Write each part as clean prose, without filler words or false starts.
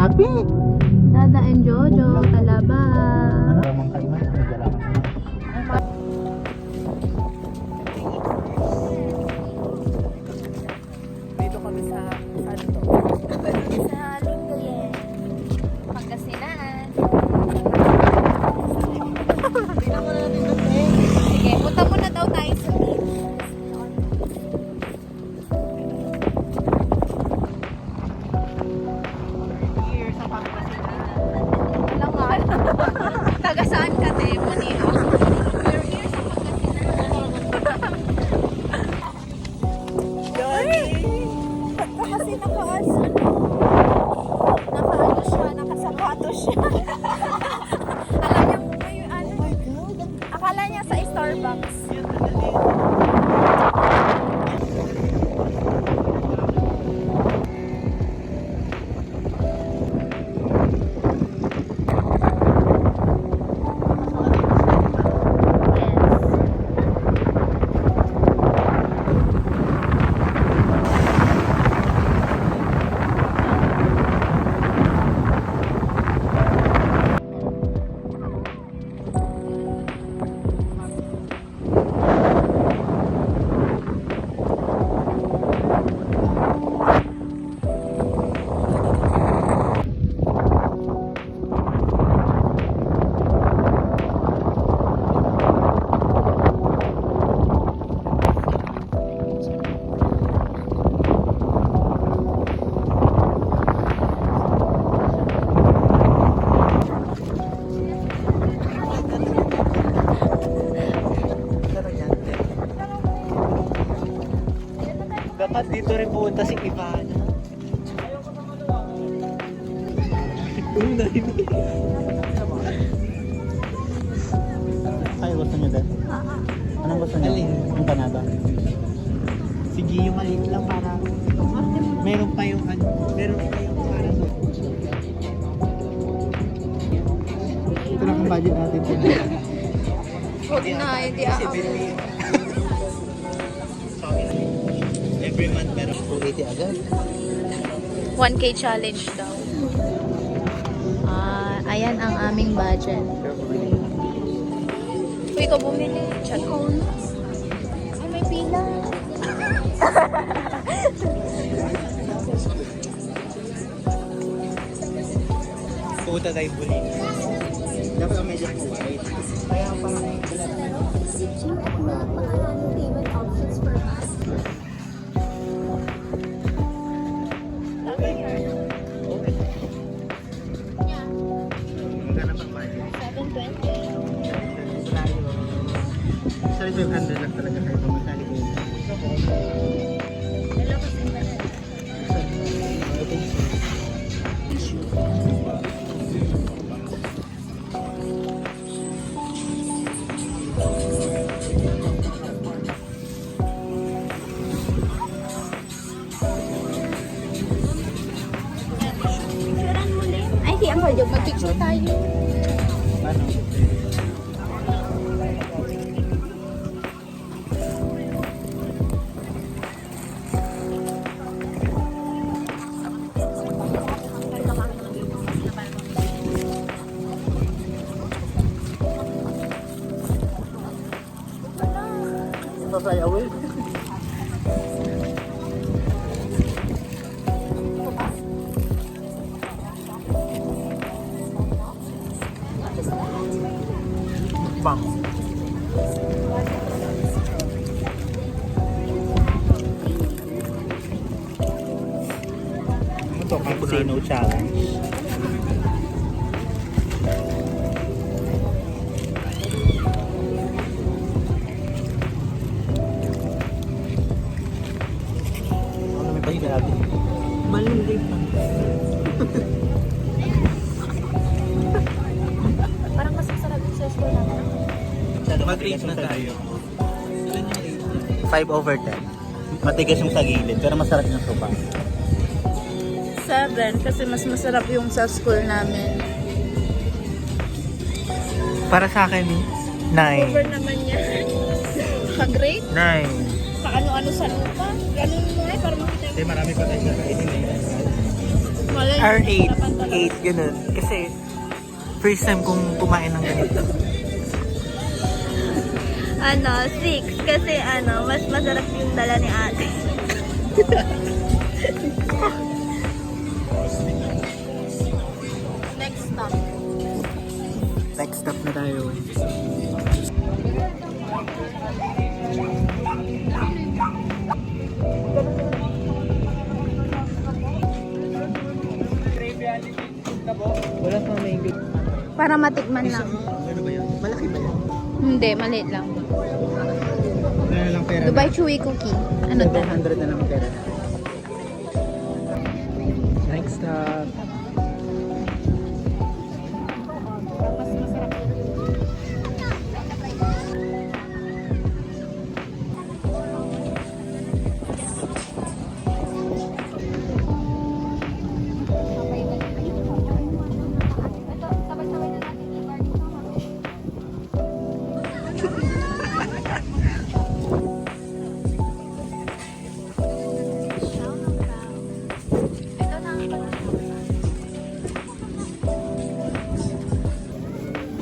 Happy! Dada and Jojo, talaba. Ano naman kayo man? Ano dala ka? Dito kami sa ano to? Sa Lingayen, Pangasinan. Tingnan mo natin kasi. Sige, punta muna daw tayo sa beach. Here sa Pangasinan. Wala nga. Taga saan ka, te? Manila. We're here sa Pangasinan. Kasi nakaano siya, nakasapato siya. Alam niya may ano. Akala niya sa Starbucks. Dapat dito rin pumunta si Ivana. Ay, gusto niyo din? Anong gusto niyo? Alin? Yung Canada? Sige, yung maliit lang para meron pa yung ano, meron pa yung para doon. Ito lang ang budget natin. Huwag na, hindi Kasi ako. every month meron 280 agad. 1K challenge daw. Ayan ang aming budget. Uy, ikaw bumili. Chat. Ay, may pila. Puta tayo buli. Dapat ang medyo white. Kaya parang Sorry, 500 lang talaga kayo pumatali ko. Ay, di ang kayo. Mag-picture tayo. Ano? Fly away. bang. Ano to? Cappuccino challenge. Ano may pahinga natin? Malungkit pa. Parang mas masarap yung sa school natin. Mag-rate na tayo. Ilan yung rate niya? 5/10. Matigas yung sa gilid, pero masarap yung sopa. 7 kasi mas masarap yung sa school namin. Para sa akin, 9. Over naman yan. Ka-grade? 9. Pa ano-ano sa lupa? Ganun mo eh, para makita Hindi, marami pa tayo sa kainin eh. Malay Or 8. 8, ganun. Kasi, first time kong kumain ng ganito. 6. Kasi mas masarap yung dala ni ate. Next stop. Next stop na tayo. Wala pang mango. Para matikman lang. Ano ba yan? Malaki ba yan? Hindi, maliit lang. Ano lang pera? Dubai Chewy Cookie. Ano to? 700 na lang pera. Next stop.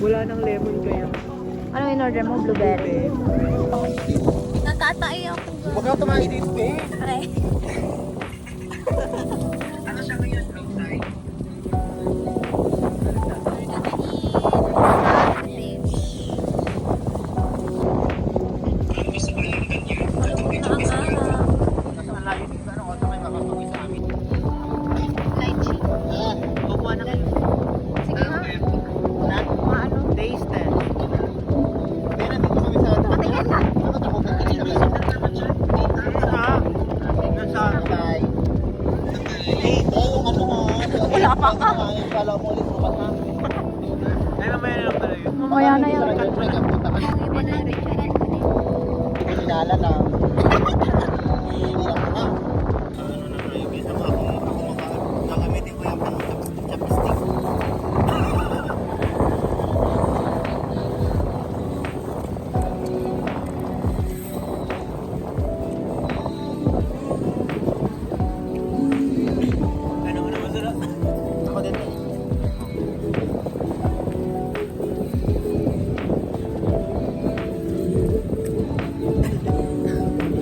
Wala nang lemon kaya. Ano in order mo? Blueberry. Natatay ako. Huwag kang tumayo dito, eh. Okay. Ano siya ngayon outside? Kukuha na kayo. Sige nga. Ano? Taste test. Pero dito kami sa... Patingin na. Ano ito? Nasa... Eh, yung ano nga. Wala pa ka. Kala mo ulit bukas na. Ay, mamaya na lang pala yun. Mamaya na yan. Iba na rin. Sinala lang. Hindi lang na. Gagamitin ko yung chopstick. Ano mo naman sarap? Ako din eh.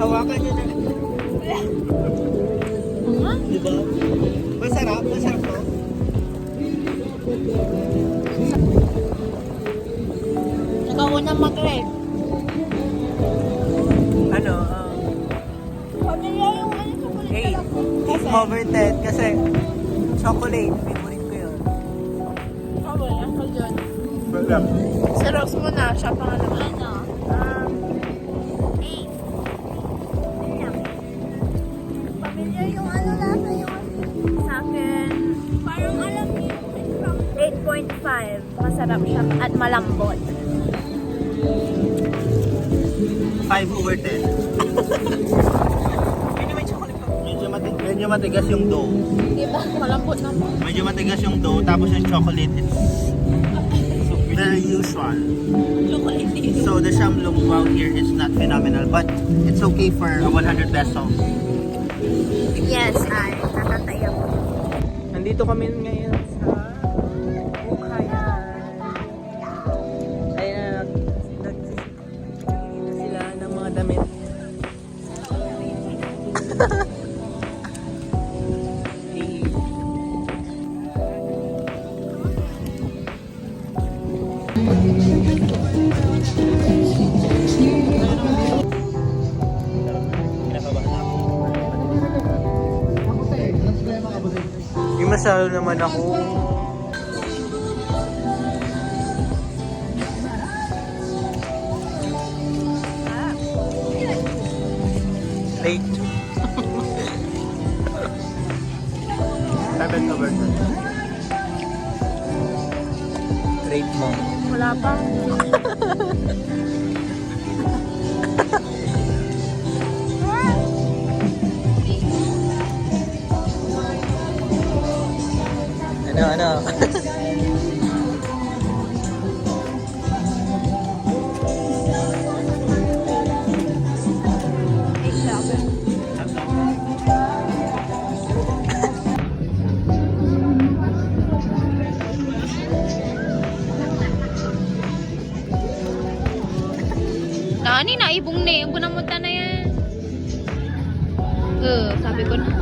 Hawakan niyo na. Diba? Masarap? Masarap to? Ikaw unang mag-rate. Ano? Pamilya yung chocolate 8 over 10 kasi chocolate, favorite ko yun. Ako dyan. Program. Si Rox muna, siya pangalawa. Ano? 8. Pamilya yung lasa yung sa akin. Parang alam niyo. 8.5. Masarap siya at malambot. 5 over 10. Medyo matigas yung dough. Diba? Malambot naman. Medyo matigas yung dough, tapos yung chocolate, it's very usual. Chocolate. So the Shamlong wow here is not phenomenal, but it's okay for 100 peso. Yes, ay. Natatay ako. Nandito kami ngayon sa Bukayan. Ayan, nagsisigil sila ng mga damit. Yung masalo naman ako. Late. 7 over 10. Rate mo. Wala pa. Ano? Gani na ibong ne, ang gunamunta na yan. Sabi ko na.